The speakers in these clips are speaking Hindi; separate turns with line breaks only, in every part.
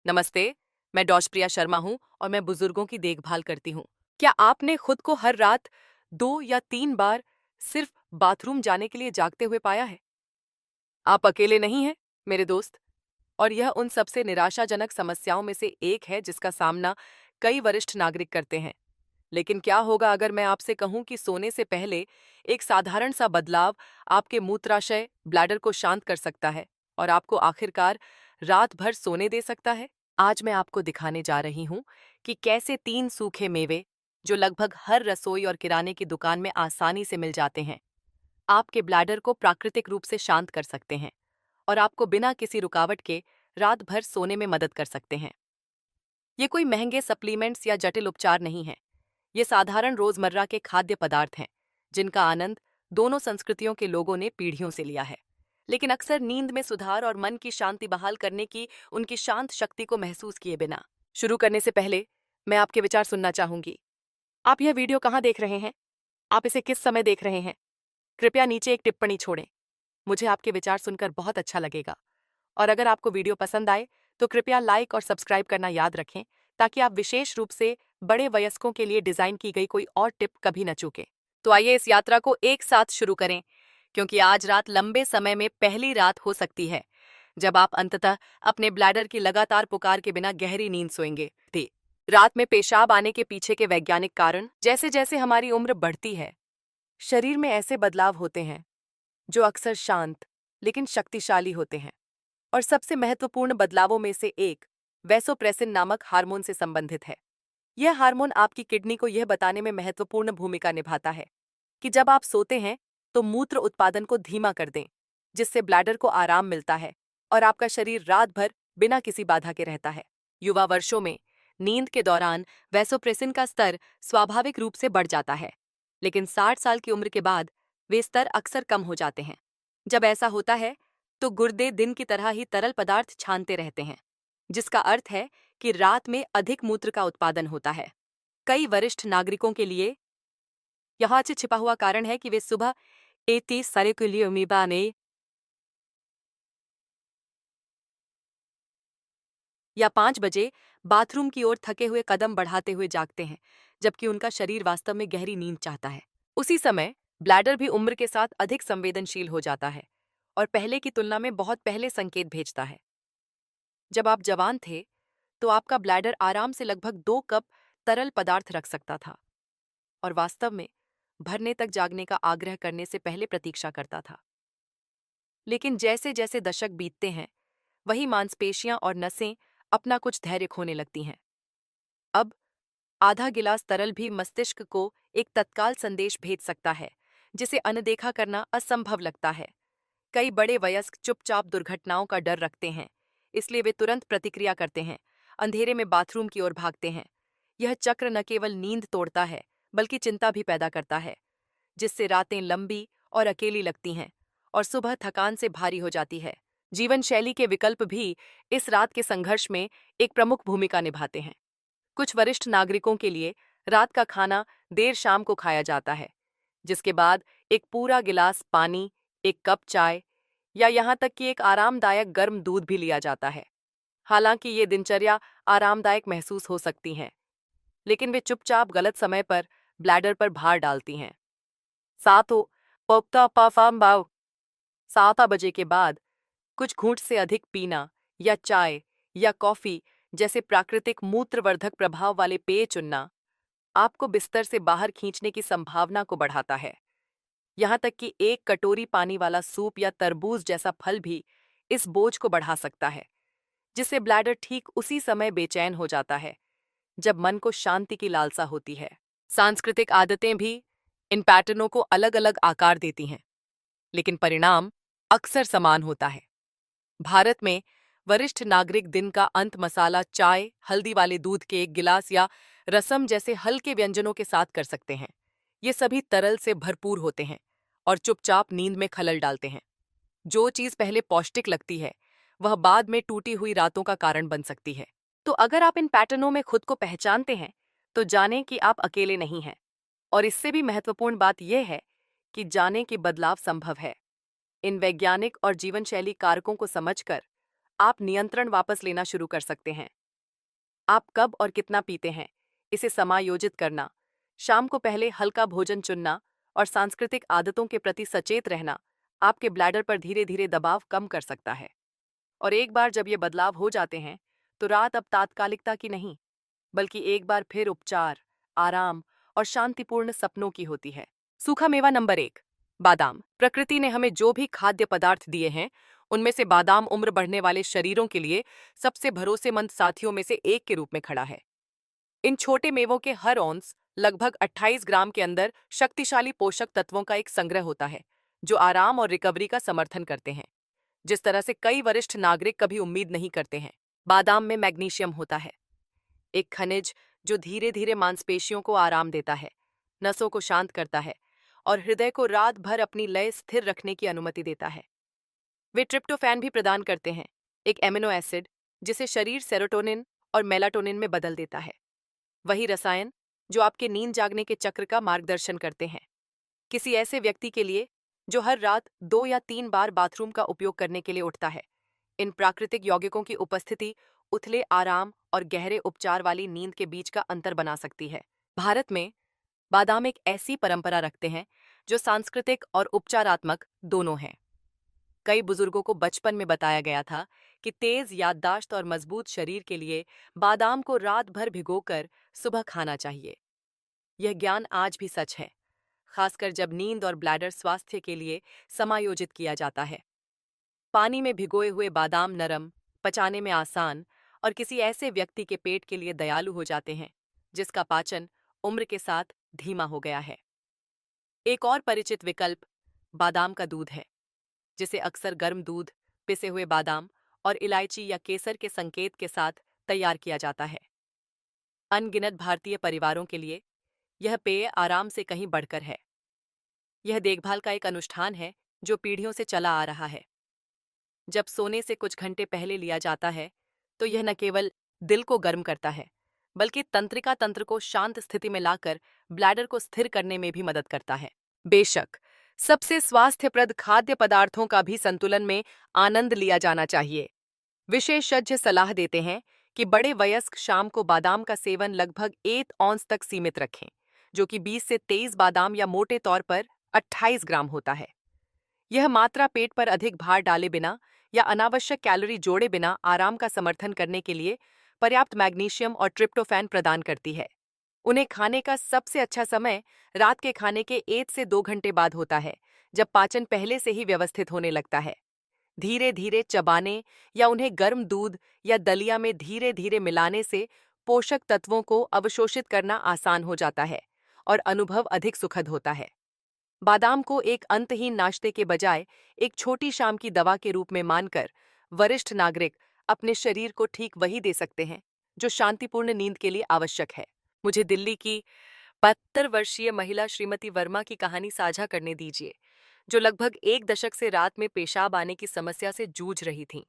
नमस्ते, मैं डॉशप्रिया शर्मा हूँ और मैं बुजुर्गों की देखभाल करती हूँ। क्या आपने खुद को हर रात 2 या 3 बार सिर्फ बाथरूम जाने के लिए जागते हुए पाया है? आप अकेले नहीं हैं, मेरे दोस्त। और यह उन सबसे निराशाजनक समस्याओं में से एक है जिसका सामना कई वरिष्ठ नागरिक करते हैं। लेकिन क्या होगा अगर मैं आपसे कहूँ कि सोने से पहले एक साधारण सा बदलाव आपके मूत्राशय ब्लैडर को शांत कर सकता है और आपको आखिरकार रात भर सोने दे सकता है? आज मैं आपको दिखाने जा रही हूँ कि कैसे 3 सूखे मेवे, जो लगभग हर रसोई और किराने की दुकान में आसानी से मिल जाते हैं, आपके ब्लैडर को प्राकृतिक रूप से शांत कर सकते हैं और आपको बिना किसी रुकावट के रात भर सोने में मदद कर सकते हैं। ये कोई महंगे सप्लीमेंट्स या जटिल उपचार नहीं है। ये साधारण रोजमर्रा के खाद्य पदार्थ हैं, जिनका आनंद दोनों संस्कृतियों के लोगों ने पीढ़ियों से लिया है। लेकिन अक्सर नींद में सुधार और मन की शांति बहाल करने की उनकी शांत शक्ति को महसूस किए बिना। शुरू करने से पहले मैं आपके विचार सुनना चाहूंगी। आप यह वीडियो कहाँ देख रहे हैं? आप इसे किस समय देख रहे हैं? कृपया नीचे एक टिप्पणी छोड़ें। मुझे आपके विचार सुनकर बहुत अच्छा लगेगा। और अगर आपको वीडियो पसंद आए तो कृपया लाइक और सब्सक्राइब करना याद रखें, ताकि आप विशेष रूप से बड़े वयस्कों के लिए डिजाइन की गई कोई और टिप कभी न चूकें। तो आइए इस यात्रा को एक साथ शुरू करें, क्योंकि आज रात लंबे समय में पहली रात हो सकती है जब आप अंततः अपने ब्लैडर की लगातार पुकार के बिना गहरी नींद सोएंगे। रात में पेशाब आने के पीछे के वैज्ञानिक कारण, जैसे जैसे हमारी उम्र बढ़ती है, शरीर में ऐसे बदलाव होते हैं जो अक्सर शांत लेकिन शक्तिशाली होते हैं। और सबसे महत्वपूर्ण बदलावों में से एक वैसोप्रेसिन नामक हार्मोन से संबंधित है। यह हार्मोन आपकी किडनी को यह बताने में महत्वपूर्ण भूमिका निभाता है कि जब आप सोते हैं तो मूत्र उत्पादन को धीमा कर दें, जिससे ब्लैडर को आराम मिलता है और आपका शरीर रात भर बिना किसी बाधा के रहता है। युवा वर्षों में नींद के दौरान वैसोप्रेसिन का स्तर स्वाभाविक रूप से बढ़ जाता है, लेकिन 60 साल की उम्र के बाद वे स्तर अक्सर कम हो जाते हैं। जब ऐसा होता है तो गुर्दे दिन की तरह ही तरल पदार्थ छानते रहते हैं, जिसका अर्थ है कि रात में अधिक मूत्र का उत्पादन होता है। कई वरिष्ठ नागरिकों के लिए यह छिपा हुआ कारण है कि वे सुबह एटी सारे के लिए उम्मीबाने या 5 बजे बाथरूम की ओर थके हुए कदम बढ़ाते हुए जागते हैं, जबकि उनका शरीर वास्तव में गहरी नींद चाहता है। उसी समय ब्लैडर भी उम्र के साथ अधिक संवेदनशील हो जाता है और पहले की तुलना में बहुत पहले संकेत भेजता है। जब आप जवान थे तो आपका ब्लैडर आराम से लगभग 2 कप तरल पदार्थ रख सकता था और वास्तव में भरने तक जागने का आग्रह करने से पहले प्रतीक्षा करता था। लेकिन जैसे जैसे दशक बीतते हैं, वही मांसपेशियां और नसें अपना कुछ धैर्य खोने लगती हैं। अब आधा गिलास तरल भी मस्तिष्क को एक तत्काल संदेश भेज सकता है, जिसे अनदेखा करना असंभव लगता है। कई बड़े वयस्क चुपचाप दुर्घटनाओं का डर रखते हैं, इसलिए वे तुरंत प्रतिक्रिया करते हैं, अंधेरे में बाथरूम की ओर भागते हैं। यह चक्र न केवल नींद तोड़ता है, बल्कि चिंता भी पैदा करता है, जिससे रातें लंबी और अकेली लगती हैं और सुबह थकान से भारी हो जाती है। जीवन शैली के विकल्प भी इस रात के संघर्ष में एक प्रमुख भूमिका निभाते हैं। कुछ वरिष्ठ नागरिकों के लिए रात का खाना देर शाम को खाया जाता है, जिसके बाद एक पूरा गिलास पानी, एक कप चाय या यहाँ तक कि एक आरामदायक गर्म दूध भी लिया जाता है। हालांकि ये दिनचर्या आरामदायक महसूस हो सकती हैं, लेकिन वे चुपचाप गलत समय पर ब्लैडर पर भार डालती हैं। सातों पोक्ता पाफाम बाव 7 बजे के बाद कुछ घूंट से अधिक पीना या चाय या कॉफी जैसे प्राकृतिक मूत्रवर्धक प्रभाव वाले पेय चुनना आपको बिस्तर से बाहर खींचने की संभावना को बढ़ाता है। यहाँ तक कि एक कटोरी पानी वाला सूप या तरबूज जैसा फल भी इस बोझ को बढ़ा सकता है, जिससे ब्लैडर ठीक उसी समय बेचैन हो जाता है जब मन को शांति की लालसा होती है। सांस्कृतिक आदतें भी इन पैटर्नों को अलग अलग आकार देती हैं, लेकिन परिणाम अक्सर समान होता है। भारत में वरिष्ठ नागरिक दिन का अंत मसाला चाय, हल्दी वाले दूध के एक गिलास या रसम जैसे हल्के व्यंजनों के साथ कर सकते हैं। ये सभी तरल से भरपूर होते हैं और चुपचाप नींद में खलल डालते हैं। जो चीज पहले पौष्टिक लगती है, वह बाद में टूटी हुई रातों का कारण बन सकती है। तो अगर आप इन पैटर्नों में खुद को पहचानते हैं, तो जानें कि आप अकेले नहीं हैं। और इससे भी महत्वपूर्ण बात यह है कि जानें कि बदलाव संभव है। इन वैज्ञानिक और जीवनशैली कारकों को समझकर आप नियंत्रण वापस लेना शुरू कर सकते हैं। आप कब और कितना पीते हैं, इसे समायोजित करना, शाम को पहले हल्का भोजन चुनना और सांस्कृतिक आदतों के प्रति सचेत रहना आपके ब्लैडर पर धीरे धीरे दबाव कम कर सकता है। और एक बार जब ये बदलाव हो जाते हैं, तो रात अब तात्कालिकता की नहीं, बल्कि एक बार फिर उपचार, आराम और शांतिपूर्ण सपनों की होती है। सूखा मेवा नंबर 1, बादाम। प्रकृति ने हमें जो भी खाद्य पदार्थ दिए हैं, उनमें से बादाम उम्र बढ़ने वाले शरीरों के लिए सबसे भरोसेमंद साथियों में से एक के रूप में खड़ा है। इन छोटे मेवों के हर औंस लगभग 28 ग्राम के अंदर शक्तिशाली पोषक तत्वों का एक संग्रह होता है, जो आराम और रिकवरी का समर्थन करते हैं, जिस तरह से कई वरिष्ठ नागरिक कभी उम्मीद नहीं करते हैं। बादाम में मैग्नीशियम होता है, एक खनिज जो धीरे धीरे मांसपेशियों को आराम देता है, नसों को शांत करता है और हृदय को रात भर अपनी लय स्थिर रखने की अनुमति देता है। वे ट्रिप्टोफैन भी प्रदान करते हैं, एक एमिनो एसिड जिसे शरीर सेरोटोनिन और मेलाटोनिन में बदल देता है, वही रसायन जो आपके नींद जागने के चक्र का मार्गदर्शन करते हैं। किसी ऐसे व्यक्ति के लिए जो हर रात 2 या 3 बार बाथरूम का उपयोग करने के लिए उठता है, इन प्राकृतिक यौगिकों की उपस्थिति उथले आराम और गहरे उपचार वाली नींद के बीच का अंतर बना सकती है। भारत में बादाम एक ऐसी परंपरा रखते हैं जो सांस्कृतिक और उपचारात्मक दोनों हैं। कई बुजुर्गों को बचपन में बताया गया था कि तेज याददाश्त और मजबूत शरीर के लिए बादाम को रात भर भिगोकर सुबह खाना चाहिए। यह ज्ञान आज भी सच है, खासकर जब नींद और ब्लैडर स्वास्थ्य के लिए समायोजित किया जाता है। पानी में भिगोए हुए बादाम नरम, पचाने में आसान और किसी ऐसे व्यक्ति के पेट के लिए दयालु हो जाते हैं जिसका पाचन उम्र के साथ धीमा हो गया है। एक और परिचित विकल्प बादाम का दूध है, जिसे अक्सर गर्म दूध, पिसे हुए बादाम और इलायची या केसर के संकेत के साथ तैयार किया जाता है। अनगिनत भारतीय परिवारों के लिए यह पेय आराम से कहीं बढ़कर है। यह देखभाल का एक अनुष्ठान है जो पीढ़ियों से चला आ रहा है। जब सोने से कुछ घंटे पहले लिया जाता है, तो यह न केवल दिल को गर्म करता है, बल्कि तंत्रिका तंत्र को शांत स्थिति में लाकर ब्लैडर को स्थिर करने में भी मदद करता है। बेशक, सबसे स्वास्थ्यप्रद खाद्य पदार्थों का भी संतुलन में आनंद लिया जाना चाहिए। विशेषज्ञ सलाह देते हैं कि बड़े वयस्क शाम को बादाम का सेवन लगभग 1 औंस तक सीमित रखें, जो कि 20 से 23 बादाम या मोटे तौर पर 28 ग्राम होता है। यह मात्रा पेट पर अधिक भार डाले बिना या अनावश्यक कैलोरी जोड़े बिना आराम का समर्थन करने के लिए पर्याप्त मैग्नीशियम और ट्रिप्टोफैन प्रदान करती है। उन्हें खाने का सबसे अच्छा समय रात के खाने के 1 से 2 घंटे बाद होता है, जब पाचन पहले से ही व्यवस्थित होने लगता है। धीरे धीरे चबाने या उन्हें गर्म दूध या दलिया में धीरे धीरे मिलाने से पोषक तत्वों को अवशोषित करना आसान हो जाता है और अनुभव अधिक सुखद होता है। बादाम को एक अंतहीन नाश्ते के बजाय एक छोटी शाम की दवा के रूप में मानकर वरिष्ठ नागरिक अपने शरीर को ठीक वही दे सकते हैं जो शांतिपूर्ण नींद के लिए आवश्यक है। मुझे दिल्ली की 72 वर्षीय महिला श्रीमती वर्मा की कहानी साझा करने दीजिए, जो लगभग 1 दशक से रात में पेशाब आने की समस्या से जूझ रही थीं।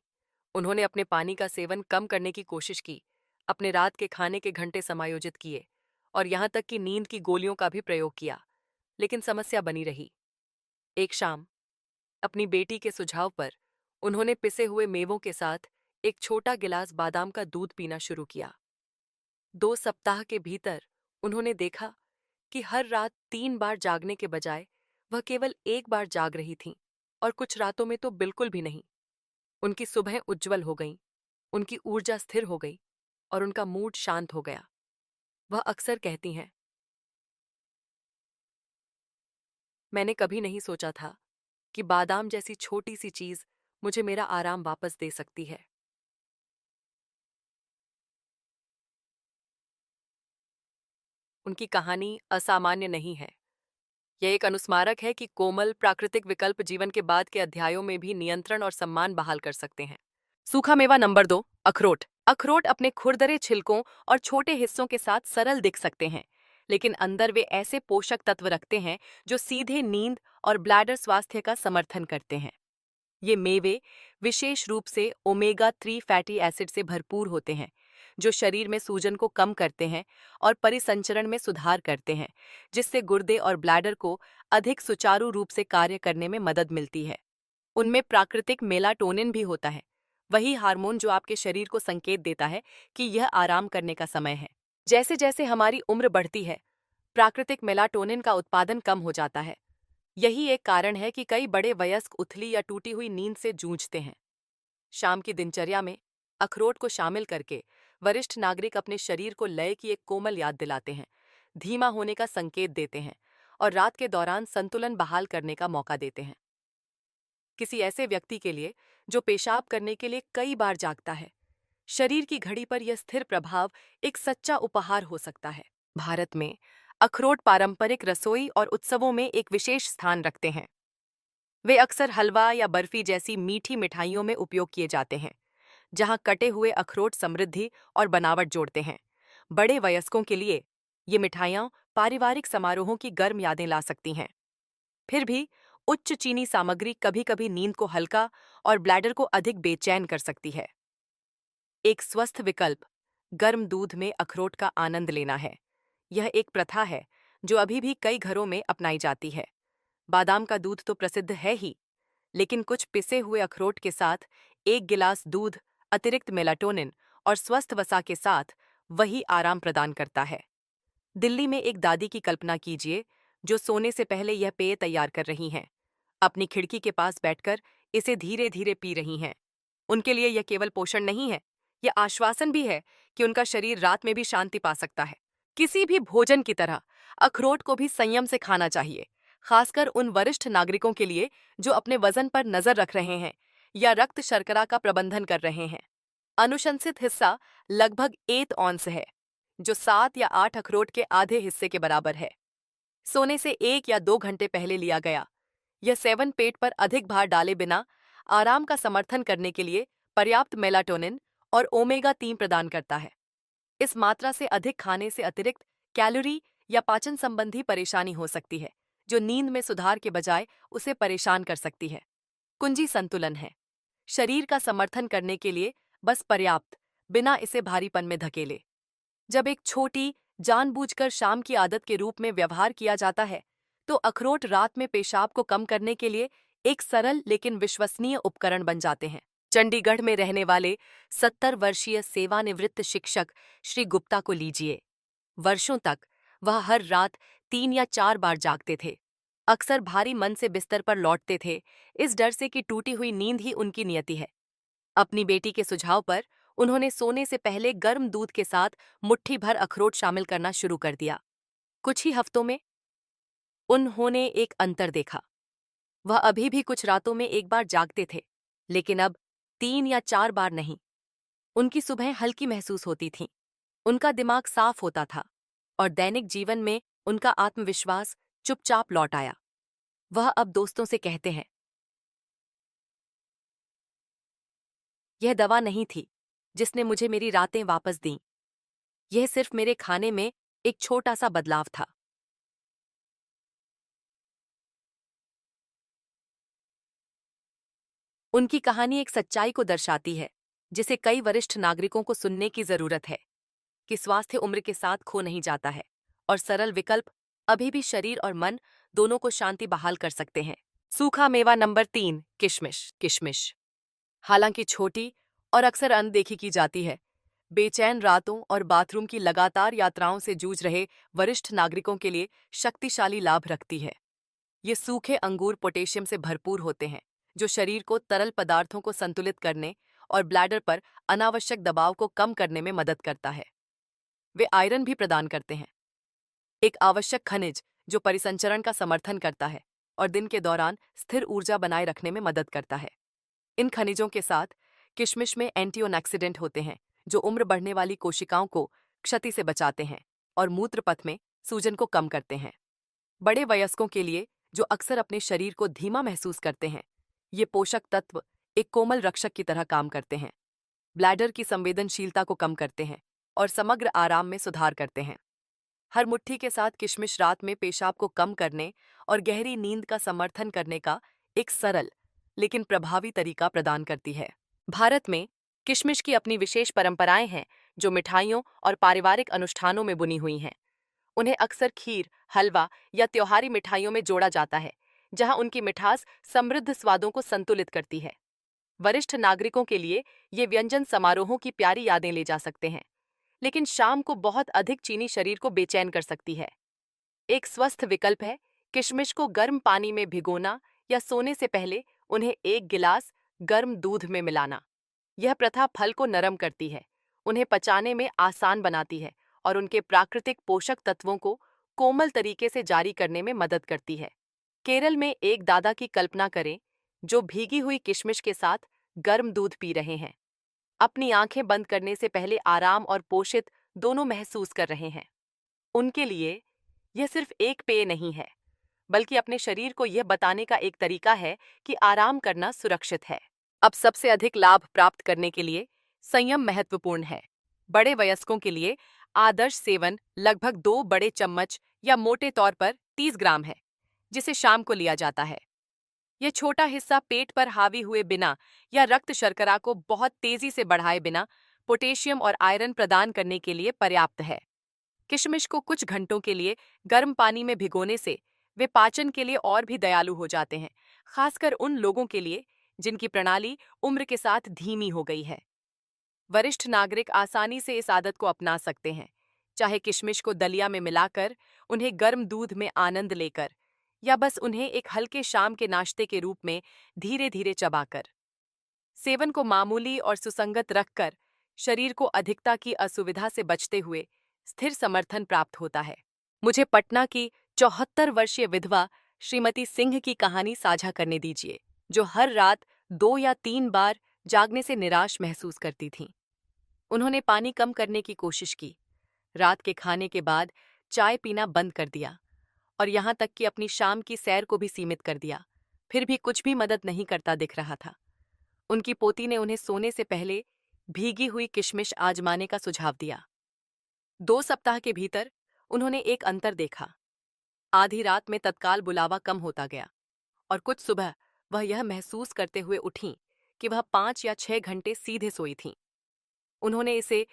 उन्होंने अपने पानी का सेवन कम करने की कोशिश की, अपने रात के खाने के घंटे समायोजित किए और यहाँ तक कि नींद की गोलियों का भी प्रयोग किया, लेकिन समस्या बनी रही। एक शाम, अपनी बेटी के सुझाव पर, उन्होंने पिसे हुए मेवों के साथ एक छोटा गिलास बादाम का दूध पीना शुरू किया। 2 सप्ताह के भीतर उन्होंने देखा कि हर रात 3 बार जागने के बजाय वह केवल 1 बार जाग रही थीं, और कुछ रातों में तो बिल्कुल भी नहीं। उनकी सुबह उज्जवल हो गईं, उनकी ऊर्जा स्थिर हो गई और उनका मूड शांत हो गया। वह अक्सर कहती हैं, मैंने कभी नहीं सोचा था कि बादाम जैसी छोटी सी चीज मुझे मेरा आराम वापस दे सकती है। उनकी कहानी असामान्य नहीं है। यह एक अनुस्मारक है कि कोमल प्राकृतिक विकल्प जीवन के बाद के अध्यायों में भी नियंत्रण और सम्मान बहाल कर सकते हैं। सूखा मेवा नंबर 2, अखरोट। अखरोट अपने खुरदरे छिलकों और छोटे हिस्सों के साथ सरल दिख सकते हैं, लेकिन अंदर वे ऐसे पोषक तत्व रखते हैं जो सीधे नींद और ब्लैडर स्वास्थ्य का समर्थन करते हैं। ये मेवे विशेष रूप से ओमेगा 3 फैटी एसिड से भरपूर होते हैं, जो शरीर में सूजन को कम करते हैं और परिसंचरण में सुधार करते हैं, जिससे गुर्दे और ब्लैडर को अधिक सुचारू रूप से कार्य करने में मदद मिलती है। उनमें प्राकृतिक मेलाटोनिन भी होता है, वही हार्मोन जो आपके शरीर को संकेत देता है कि यह आराम करने का समय है। जैसे जैसे हमारी उम्र बढ़ती है, प्राकृतिक मेलाटोनिन का उत्पादन कम हो जाता है। यही एक कारण है कि कई बड़े वयस्क उथली या टूटी हुई नींद से जूझते हैं। शाम की दिनचर्या में अखरोट को शामिल करके वरिष्ठ नागरिक अपने शरीर को लय की एक कोमल याद दिलाते हैं, धीमा होने का संकेत देते हैं और रात के दौरान संतुलन बहाल करने का मौका देते हैं। किसी ऐसे व्यक्ति के लिए जो पेशाब करने के लिए कई बार जागता है, शरीर की घड़ी पर यह स्थिर प्रभाव एक सच्चा उपहार हो सकता है। भारत में अखरोट पारंपरिक रसोई और उत्सवों में एक विशेष स्थान रखते हैं। वे अक्सर हलवा या बर्फी जैसी मीठी मिठाइयों में उपयोग किए जाते हैं, जहां कटे हुए अखरोट समृद्धि और बनावट जोड़ते हैं। बड़े वयस्कों के लिए ये मिठाइयाँ पारिवारिक समारोहों की गर्म यादें ला सकती हैं। फिर भी उच्च चीनी सामग्री कभी-कभी नींद को हल्का और ब्लैडर को अधिक बेचैन कर सकती है। एक स्वस्थ विकल्प गर्म दूध में अखरोट का आनंद लेना है। यह एक प्रथा है जो अभी भी कई घरों में अपनाई जाती है। बादाम का दूध तो प्रसिद्ध है ही, लेकिन कुछ पिसे हुए अखरोट के साथ एक गिलास दूध अतिरिक्त मेलाटोनिन और स्वस्थ वसा के साथ वही आराम प्रदान करता है। दिल्ली में एक दादी की कल्पना कीजिए जो सोने से पहले यह पेय तैयार कर रही हैं, अपनी खिड़की के पास बैठकर इसे धीरे धीरे पी रही हैं। उनके लिए यह केवल पोषण नहीं है, यह आश्वासन भी है कि उनका शरीर रात में भी शांति पा सकता है। किसी भी भोजन की तरह अखरोट को भी संयम से खाना चाहिए, खासकर उन वरिष्ठ नागरिकों के लिए जो अपने वजन पर नजर रख रहे हैं या रक्त शर्करा का प्रबंधन कर रहे हैं। अनुशंसित हिस्सा लगभग 1 औंस है, जो 7 या 8 अखरोट के आधे हिस्से के बराबर है। सोने से 1 या 2 घंटे पहले लिया गया। यह सेवन पेट पर अधिक भार डाले बिना आराम का समर्थन करने के लिए पर्याप्त मेलाटोनिन और ओमेगा 3 प्रदान करता है। इस मात्रा से अधिक खाने से अतिरिक्त कैलोरी या पाचन संबंधी परेशानी हो सकती है, जो नींद में सुधार के बजाय उसे परेशान कर सकती है। कुंजी संतुलन है। शरीर का समर्थन करने के लिए बस पर्याप्त, बिना इसे भारीपन में धकेले। जब एक छोटी, जानबूझकर शाम की आदत के रूप में व्यवहार किया जाता है, तो अखरोट रात में पेशाब को कम करने के लिए एक सरल लेकिन विश्वसनीय उपकरण बन जाते हैं। चंडीगढ़ में रहने वाले 70 वर्षीय सेवानिवृत्त शिक्षक श्री गुप्ता को लीजिए। वर्षों तक वह हर रात 3 या 4 बार जागते थे। अक्सर भारी मन से बिस्तर पर लौटते थे, इस डर से कि टूटी हुई नींद ही उनकी नियति है। अपनी बेटी के सुझाव पर उन्होंने सोने से पहले गर्म दूध के साथ मुट्ठी भर अखरोट शामिल करना शुरू कर दिया। कुछ ही हफ्तों में उन्होंने एक अंतर देखा। वह अभी भी कुछ रातों में एक बार जागते थे, लेकिन अब 3 या 4 बार नहीं। उनकी सुबह हल्की महसूस होती थी, उनका दिमाग साफ होता था और दैनिक जीवन में उनका आत्मविश्वास चुपचाप लौट आया। वह अब दोस्तों से कहते हैं, यह दवा नहीं थी जिसने मुझे मेरी रातें वापस दीं। यह सिर्फ मेरे खाने में एक छोटा सा बदलाव था। उनकी कहानी एक सच्चाई को दर्शाती है, जिसे कई वरिष्ठ नागरिकों को सुनने की जरूरत है, कि स्वास्थ्य उम्र के साथ खो नहीं जाता है और सरल विकल्प अभी भी शरीर और मन दोनों को शांति बहाल कर सकते हैं। सूखा मेवा नंबर 3, किशमिश। किशमिश हालांकि छोटी और अक्सर अनदेखी की जाती है, बेचैन रातों और बाथरूम की लगातार यात्राओं से जूझ रहे वरिष्ठ नागरिकों के लिए शक्तिशाली लाभ रखती है। ये सूखे अंगूर पोटेशियम से भरपूर होते हैं, जो शरीर को तरल पदार्थों को संतुलित करने और ब्लैडर पर अनावश्यक दबाव को कम करने में मदद करता है। वे आयरन भी प्रदान करते हैं, एक आवश्यक खनिज जो परिसंचरण का समर्थन करता है और दिन के दौरान स्थिर ऊर्जा बनाए रखने में मदद करता है। इन खनिजों के साथ किशमिश में एंटीऑक्सीडेंट होते हैं, जो उम्र बढ़ने वाली कोशिकाओं को क्षति से बचाते हैं और मूत्र पथ में सूजन को कम करते हैं। बड़े वयस्कों के लिए, जो अक्सर अपने शरीर को धीमा महसूस करते हैं, ये पोषक तत्व एक कोमल रक्षक की तरह काम करते हैं, ब्लैडर की संवेदनशीलता को कम करते हैं और समग्र आराम में सुधार करते हैं। हर मुट्ठी के साथ किशमिश रात में पेशाब को कम करने और गहरी नींद का समर्थन करने का एक सरल लेकिन प्रभावी तरीका प्रदान करती है। भारत में किशमिश की अपनी विशेष परंपराएं हैं, जो मिठाइयों और पारिवारिक अनुष्ठानों में बुनी हुई हैं। उन्हें अक्सर खीर, हलवा या त्योहारी मिठाइयों में जोड़ा जाता है, जहां उनकी मिठास समृद्ध स्वादों को संतुलित करती है। वरिष्ठ नागरिकों के लिए ये व्यंजन समारोहों की प्यारी यादें ले जा सकते हैं, लेकिन शाम को बहुत अधिक चीनी शरीर को बेचैन कर सकती है। एक स्वस्थ विकल्प है किशमिश को गर्म पानी में भिगोना या सोने से पहले उन्हें एक गिलास गर्म दूध में मिलाना। यह प्रथा फल को नरम करती है, उन्हें पचाने में आसान बनाती है और उनके प्राकृतिक पोषक तत्वों को कोमल तरीके से जारी करने में मदद करती है। केरल में एक दादा की कल्पना करें जो भीगी हुई किशमिश के साथ गर्म दूध पी रहे हैं, अपनी आंखें बंद करने से पहले आराम और पोषित दोनों महसूस कर रहे हैं। उनके लिए यह सिर्फ एक पेय नहीं है, बल्कि अपने शरीर को यह बताने का एक तरीका है कि आराम करना सुरक्षित है। अब सबसे अधिक लाभ प्राप्त करने के लिए संयम महत्वपूर्ण है। बड़े वयस्कों के लिए आदर्श सेवन लगभग 2 बड़े चम्मच या मोटे तौर पर 30 ग्राम है, जिसे शाम को लिया जाता है। यह छोटा हिस्सा पेट पर हावी हुए बिना या रक्त शर्करा को बहुत तेजी से बढ़ाए बिना पोटेशियम और आयरन प्रदान करने के लिए पर्याप्त है। किशमिश को कुछ घंटों के लिए गर्म पानी में भिगोने से वे पाचन के लिए और भी दयालु हो जाते हैं, खासकर उन लोगों के लिए जिनकी प्रणाली उम्र के साथ धीमी हो गई है। वरिष्ठ नागरिक आसानी से इस आदत को अपना सकते हैं, चाहे किशमिश को दलिया में मिलाकर, उन्हें गर्म दूध में आनंद लेकर, या बस उन्हें एक हल्के शाम के नाश्ते के रूप में धीरे धीरे चबाकर। सेवन को मामूली और सुसंगत रखकर शरीर को अधिकता की असुविधा से बचते हुए स्थिर समर्थन प्राप्त होता है। मुझे पटना की 74 वर्षीय विधवा श्रीमती सिंह की कहानी साझा करने दीजिए, जो हर रात 2 या 3 बार जागने से निराश महसूस करती थीं। उन्होंने पानी कम करने की कोशिश की, रात के खाने के बाद चाय पीना बंद कर दिया और यहाँ तक कि अपनी शाम की सैर को भी सीमित कर दिया। फिर भी कुछ भी मदद नहीं करता दिख रहा था। उनकी पोती ने उन्हें सोने से पहले भीगी हुई किशमिश आजमाने का सुझाव दिया। 2 सप्ताह के भीतर उन्होंने एक अंतर देखा। आधी रात में तत्काल बुलावा कम होता गया और कुछ सुबह वह यह महसूस करते हुए उठीं कि वह 5 या 6 घंटे सीधे सोई थीं। उन्होंने इसे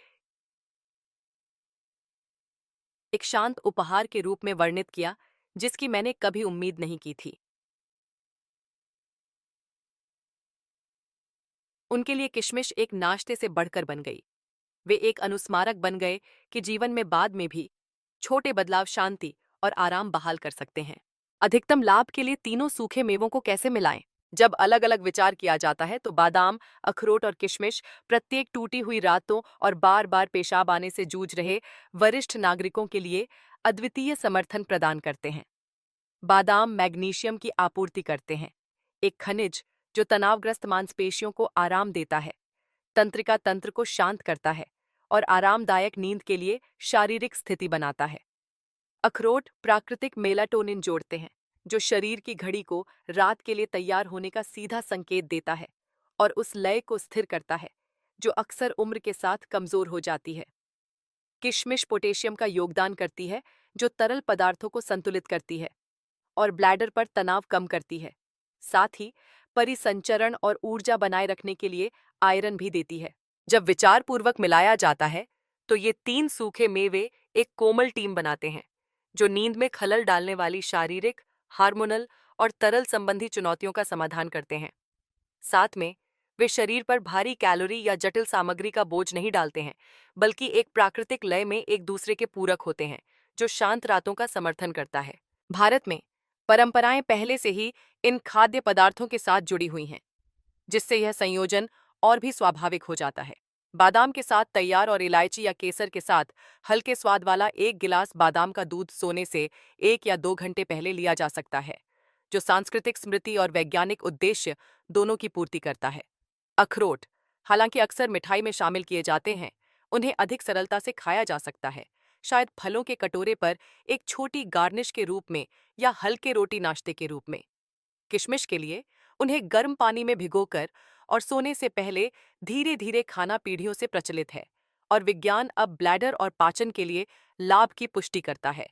एक शांत उपहार के रूप में वर्णित किया, जिसकी मैंने कभी उम्मीद नहीं की थी। उनके लिए किशमिश एक नाश्ते से बढ़कर बन गई। वे एक अनुस्मारक बन गए कि जीवन में बाद में भी छोटे बदलाव शांति और आराम बहाल कर सकते हैं। अधिकतम लाभ के लिए तीनों सूखे मेवों को कैसे मिलाएं? जब अलग अलग विचार किया जाता है तो बादाम, अखरोट और किशमिश प्रत्येक टूटी हुई रातों और बार बार पेशाब आने से जूझ रहे वरिष्ठ नागरिकों के लिए अद्वितीय समर्थन प्रदान करते हैं। बादाम मैग्नीशियम की आपूर्ति करते हैं, एक खनिज जो तनावग्रस्त मांसपेशियों को आराम देता है, तंत्रिका तंत्र को शांत करता है और आरामदायक नींद के लिए शारीरिक स्थिति बनाता है। अखरोट प्राकृतिक मेलाटोनिन जोड़ते हैं, जो शरीर की घड़ी को रात के लिए तैयार होने का सीधा संकेत देता है और उस लय को स्थिर करता है जो अक्सर उम्र के साथ कमजोर हो जाती है। किशमिश पोटेशियम का योगदान करती है, जो तरल पदार्थों को संतुलित करती है और ब्लैडर पर तनाव कम करती है। साथ ही परिसंचरण और ऊर्जा बनाए रखने के लिए आयरन भी देती है। जब विचारपूर्वक मिलाया जाता है तो ये 3 सूखे मेवे एक कोमल टीम बनाते हैं, जो नींद में खलल डालने वाली शारीरिक, हार्मोनल और तरल संबंधी चुनौतियों का समाधान करते हैं। साथ में वे शरीर पर भारी कैलोरी या जटिल सामग्री का बोझ नहीं डालते हैं, बल्कि एक प्राकृतिक लय में एक दूसरे के पूरक होते हैं, जो शांत रातों का समर्थन करता है। भारत में परंपराएं पहले से ही इन खाद्य पदार्थों के साथ जुड़ी हुई हैं, जिससे यह संयोजन और भी स्वाभाविक हो जाता है। बादाम के साथ तैयार और इलायची या केसर के साथ हल्के स्वाद वाला 1 गिलास बादाम का दूध सोने से 1 या 2 घंटे पहले लिया जा सकता है, जो सांस्कृतिक स्मृति और वैज्ञानिक उद्देश्य दोनों की पूर्ति करता है। अखरोट, हालांकि अक्सर मिठाई में शामिल किए जाते हैं, उन्हें अधिक सरलता से खाया जा सकता है, शायद फलों के कटोरे पर एक छोटी गार्निश के रूप में या हल्के रोटी नाश्ते के रूप में। किशमिश के लिए उन्हें गर्म पानी में भिगोकर और सोने से पहले धीरे धीरे खाना पीढ़ियों से प्रचलित है और विज्ञान अब ब्लैडर और पाचन के लिए लाभ की पुष्टि करता है।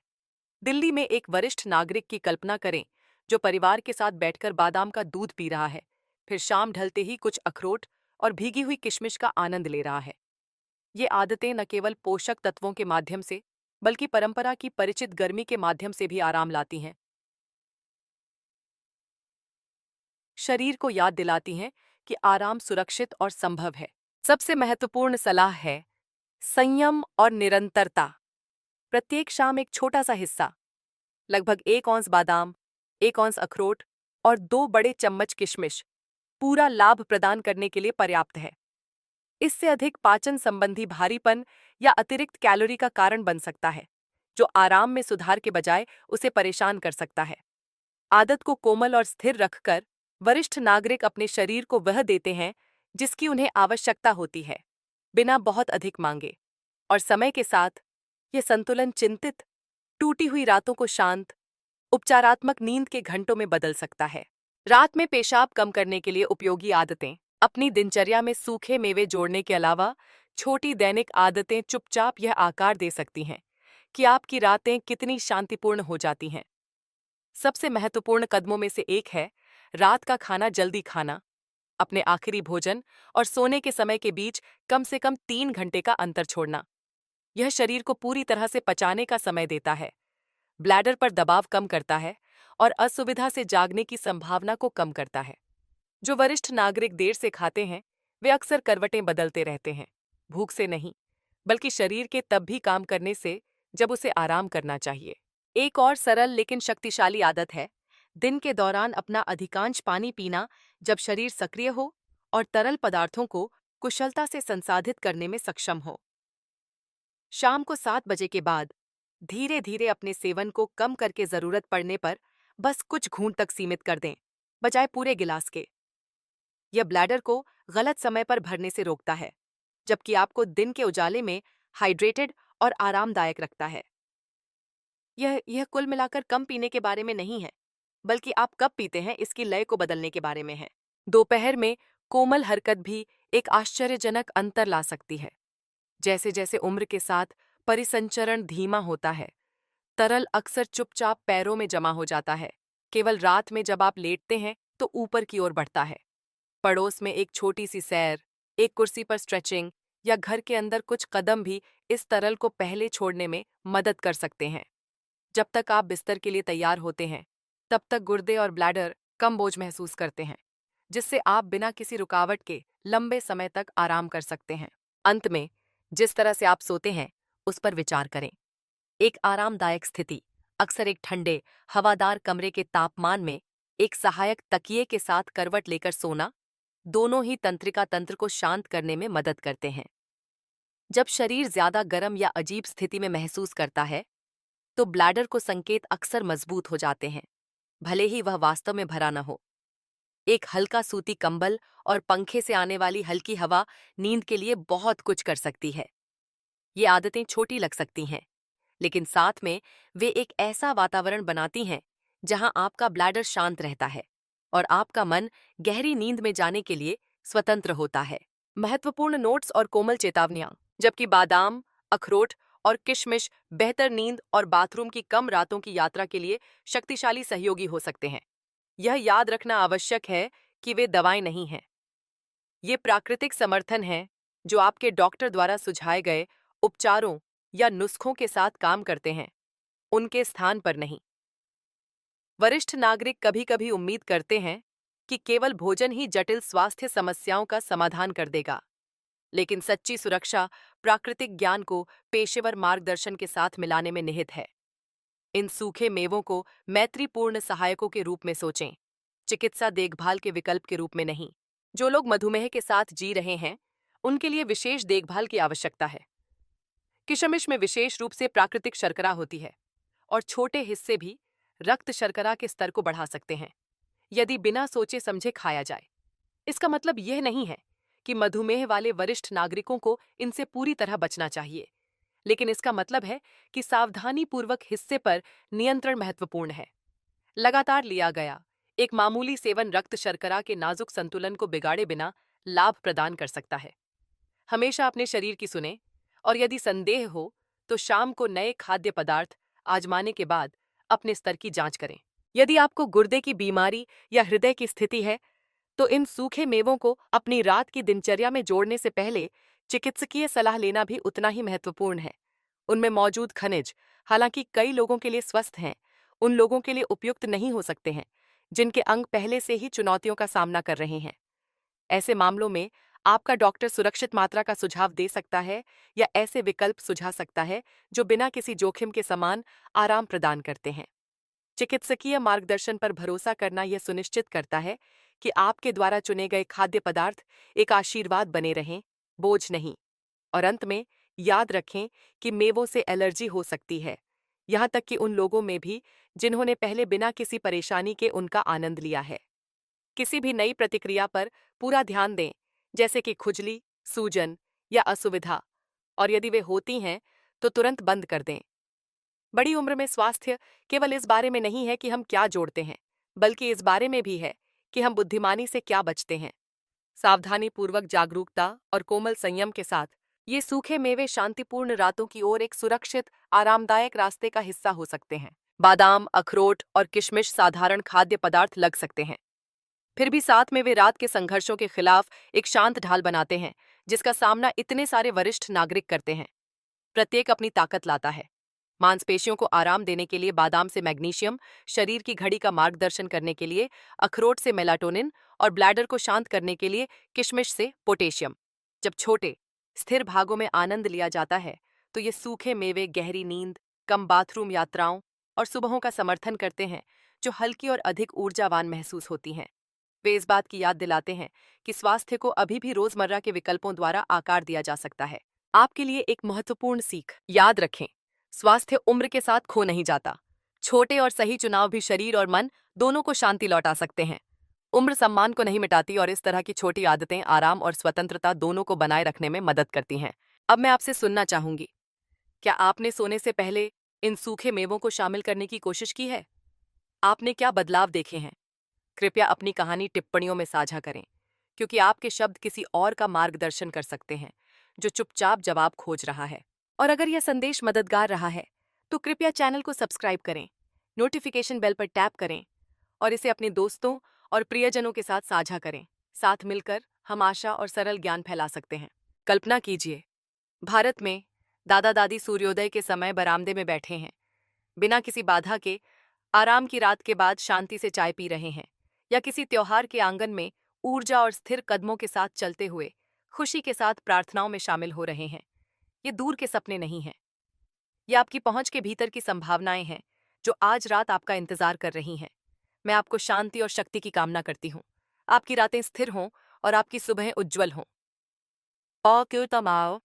दिल्ली में एक वरिष्ठ नागरिक की कल्पना करें जो परिवार के साथ बैठकर बादाम का दूध पी रहा है, फिर शाम ढलते ही कुछ अखरोट और भीगी हुई किशमिश का आनंद ले रहा है। ये आदतें न केवल पोषक तत्वों के माध्यम से, बल्कि परंपरा की परिचित गर्मी के माध्यम से भी आराम लाती हैं। शरीर को याद दिलाती हैं कि आराम सुरक्षित और संभव है। सबसे महत्वपूर्ण सलाह है संयम और निरंतरता। प्रत्येक शाम एक छोटा सा हिस्सा, लगभग 1 औंस बादाम, 1 औंस अखरोट और 2 बड़े चम्मच किशमिश, पूरा लाभ प्रदान करने के लिए पर्याप्त है। इससे अधिक पाचन संबंधी भारीपन या अतिरिक्त कैलोरी का कारण बन सकता है, जो आराम में सुधार के बजाय उसे परेशान कर सकता है। आदत को कोमल और स्थिर रखकर वरिष्ठ नागरिक अपने शरीर को वह देते हैं जिसकी उन्हें आवश्यकता होती है, बिना बहुत अधिक मांगे। और समय के साथ यह संतुलन चिंतित, टूटी हुई रातों को शांत, उपचारात्मक नींद के घंटों में बदल सकता है। रात में पेशाब कम करने के लिए उपयोगी आदतें। अपनी दिनचर्या में सूखे मेवे जोड़ने के अलावा छोटी दैनिक आदतें चुपचाप यह आकार दे सकती हैं कि आपकी रातें कितनी शांतिपूर्ण हो जाती हैं। सबसे महत्वपूर्ण कदमों में से एक है रात का खाना जल्दी खाना। अपने आखिरी भोजन और सोने के समय के बीच कम से कम 3 घंटे का अंतर छोड़ना। यह शरीर को पूरी तरह से पचाने का समय देता है, ब्लैडर पर दबाव कम करता है और असुविधा से जागने की संभावना को कम करता है। जो वरिष्ठ नागरिक देर से खाते हैं, वे अक्सर करवटें बदलते रहते हैं, भूख से नहीं, बल्कि शरीर के तब भी काम करने से जब उसे आराम करना चाहिए। एक और सरल लेकिन शक्तिशाली आदत है दिन के दौरान अपना अधिकांश पानी पीना, जब शरीर सक्रिय हो और तरल पदार्थों को कुशलता से संसाधित करने में सक्षम हो। शाम को 7 बजे के बाद धीरे धीरे अपने सेवन को कम करके जरूरत पड़ने पर बस कुछ घूंट तक सीमित कर दें, बजाय पूरे गिलास के। यह ब्लैडर को गलत समय पर भरने से रोकता है, जबकि आपको दिन के उजाले में हाइड्रेटेड और आरामदायक रखता है। यह कुल मिलाकर कम पीने के बारे में नहीं है, बल्कि आप कब पीते हैं इसकी लय को बदलने के बारे में है। दोपहर में कोमल हरकत भी एक आश्चर्यजनक अंतर ला सकती है। जैसे जैसे उम्र के साथ परिसंचरण धीमा होता है, तरल अक्सर चुपचाप पैरों में जमा हो जाता है। केवल रात में जब आप लेटते हैं तो ऊपर की ओर बढ़ता है। पड़ोस में एक छोटी सी सैर, एक कुर्सी पर स्ट्रेचिंग या घर के अंदर कुछ कदम भी इस तरल को पहले छोड़ने में मदद कर सकते हैं। जब तक आप बिस्तर के लिए तैयार होते हैं, तब तक गुर्दे और ब्लैडर कम बोझ महसूस करते हैं, जिससे आप बिना किसी रुकावट के लंबे समय तक आराम कर सकते हैं। अंत में, जिस तरह से आप सोते हैं, उस पर विचार करें। एक आरामदायक स्थिति, अक्सर एक ठंडे, हवादार कमरे के तापमान में एक सहायक तकिए के साथ करवट लेकर सोना, दोनों ही तंत्रिका तंत्र को शांत करने में मदद करते हैं। जब शरीर ज्यादा गर्म या अजीब स्थिति में महसूस करता है, तो ब्लैडर को संकेत अक्सर मजबूत हो जाते हैं, भले ही वह वास्तव में भरा न हो। एक हल्का सूती कंबल और पंखे से आने वाली हल्की हवा नींद के लिए बहुत कुछ कर सकती है। ये आदतें छोटी लग सकती हैं, लेकिन साथ में वे एक ऐसा वातावरण बनाती हैं जहां आपका ब्लैडर शांत रहता है और आपका मन गहरी नींद में जाने के लिए स्वतंत्र होता है। महत्वपूर्ण नोट्स और कोमल चेतावनियां। जबकि बादाम, अखरोट और किशमिश बेहतर नींद और बाथरूम की कम रातों की यात्रा के लिए शक्तिशाली सहयोगी हो सकते हैं, यह याद रखना आवश्यक है कि वे दवाएं नहीं हैं। ये प्राकृतिक समर्थन हैं जो आपके डॉक्टर द्वारा सुझाए गए उपचारों या नुस्खों के साथ काम करते हैं, उनके स्थान पर नहीं। वरिष्ठ नागरिक कभी कभी उम्मीद करते हैं कि केवल भोजन ही जटिल स्वास्थ्य समस्याओं का समाधान कर देगा, लेकिन सच्ची सुरक्षा प्राकृतिक ज्ञान को पेशेवर मार्गदर्शन के साथ मिलाने में निहित है। इन सूखे मेवों को मैत्रीपूर्ण सहायकों के रूप में सोचें, चिकित्सा देखभाल के विकल्प के रूप में नहीं। जो लोग मधुमेह के साथ जी रहे हैं, उनके लिए विशेष देखभाल की आवश्यकता है। किशमिश में विशेष रूप से प्राकृतिक शर्करा होती है और छोटे हिस्से भी रक्त शर्करा के स्तर को बढ़ा सकते हैं यदि बिना सोचे समझे खाया जाए। इसका मतलब यह नहीं है कि मधुमेह वाले वरिष्ठ नागरिकों को इनसे पूरी तरह बचना चाहिए, लेकिन इसका मतलब है कि सावधानीपूर्वक हिस्से पर नियंत्रण महत्वपूर्ण है। लगातार लिया गया एक मामूली सेवन रक्त शर्करा के नाजुक संतुलन को बिगाड़े बिना लाभ प्रदान कर सकता है। हमेशा अपने शरीर की सुने और यदि संदेह हो तो शाम को नए खाद्य पदार्थ आजमाने के बाद अपने स्तर की जांच करें। यदि आपको गुर्दे की बीमारी या हृदय की स्थिति है, तो इन सूखे मेवों को अपनी रात की दिनचर्या में जोड़ने से पहले चिकित्सकीय सलाह लेना भी उतना ही महत्वपूर्ण है। उनमें मौजूद खनिज, हालांकि कई लोगों के लिए स्वस्थ हैं, उन लोगों के लिए उपयुक्त नहीं हो सकते हैं जिनके अंग पहले से ही चुनौतियों का सामना कर रहे हैं। ऐसे मामलों में आपका डॉक्टर सुरक्षित मात्रा का सुझाव दे सकता है या ऐसे विकल्प सुझा सकता है जो बिना किसी जोखिम के समान आराम प्रदान करते हैं। चिकित्सकीय मार्गदर्शन पर भरोसा करना यह सुनिश्चित करता है कि आपके द्वारा चुने गए खाद्य पदार्थ एक आशीर्वाद बने रहें, बोझ नहीं। और अंत में, याद रखें कि मेवों से एलर्जी हो सकती है, यहाँ तक कि उन लोगों में भी जिन्होंने पहले बिना किसी परेशानी के उनका आनंद लिया है। किसी भी नई प्रतिक्रिया पर पूरा ध्यान दें, जैसे कि खुजली, सूजन या असुविधा, और यदि वे होती हैं तो तुरंत बंद कर दें। बड़ी उम्र में स्वास्थ्य केवल इस बारे में नहीं है कि हम क्या जोड़ते हैं, बल्कि इस बारे में भी है कि हम बुद्धिमानी से क्या बचते हैं। सावधानीपूर्वक जागरूकता और कोमल संयम के साथ ये सूखे मेवे शांतिपूर्ण रातों की ओर एक सुरक्षित, आरामदायक रास्ते का हिस्सा हो सकते हैं। बादाम, अखरोट और किशमिश साधारण खाद्य पदार्थ लग सकते हैं, फिर भी साथ में वे रात के संघर्षों के खिलाफ एक शांत ढाल बनाते हैं, जिसका सामना इतने सारे वरिष्ठ नागरिक करते हैं। प्रत्येक अपनी ताकत लाता है। मांसपेशियों को आराम देने के लिए बादाम से मैग्नीशियम, शरीर की घड़ी का मार्गदर्शन करने के लिए अखरोट से मेलाटोनिन और ब्लैडर को शांत करने के लिए किशमिश से पोटेशियम। जब छोटे, स्थिर भागों में आनंद लिया जाता है, तो ये सूखे मेवे गहरी नींद, कम बाथरूम यात्राओं और सुबहों का समर्थन करते हैं, जो हल्की और अधिक ऊर्जावान महसूस होती हैं। वे इस बात की याद दिलाते हैं कि स्वास्थ्य को अभी भी रोजमर्रा के विकल्पों द्वारा आकार दिया जा सकता है। आपके लिए एक महत्वपूर्ण सीख, याद रखें, स्वास्थ्य उम्र के साथ खो नहीं जाता। छोटे और सही चुनाव भी शरीर और मन दोनों को शांति लौटा सकते हैं। उम्र सम्मान को नहीं मिटाती और इस तरह की छोटी आदतें आराम और स्वतंत्रता दोनों को बनाए रखने में मदद करती हैं। अब मैं आपसे सुनना चाहूंगी, क्या आपने सोने से पहले इन सूखे मेवों को शामिल करने की कोशिश की है? आपने क्या बदलाव देखे हैं? कृपया अपनी कहानी टिप्पणियों में साझा करें, क्योंकि आपके शब्द किसी और का मार्गदर्शन कर सकते हैं जो चुपचाप जवाब खोज रहा है। और अगर यह संदेश मददगार रहा है, तो कृपया चैनल को सब्सक्राइब करें, नोटिफिकेशन बेल पर टैप करें और इसे अपने दोस्तों और प्रियजनों के साथ साझा करें। साथ मिलकर हम आशा और सरल ज्ञान फैला सकते हैं। कल्पना कीजिए, भारत में दादा दादी सूर्योदय के समय बरामदे में बैठे हैं, बिना किसी बाधा के, आराम की रात के बाद शांति से चाय पी रहे हैं, या किसी त्योहार के आंगन में ऊर्जा और स्थिर कदमों के साथ चलते हुए खुशी के साथ प्रार्थनाओं में शामिल हो रहे हैं। ये दूर के सपने नहीं हैं, ये आपकी पहुंच के भीतर की संभावनाएं हैं जो आज रात आपका इंतजार कर रही हैं। मैं आपको शांति और शक्ति की कामना करती हूँ। आपकी रातें स्थिर हों और आपकी सुबहें उज्जवल हों। और क्यों तमाओ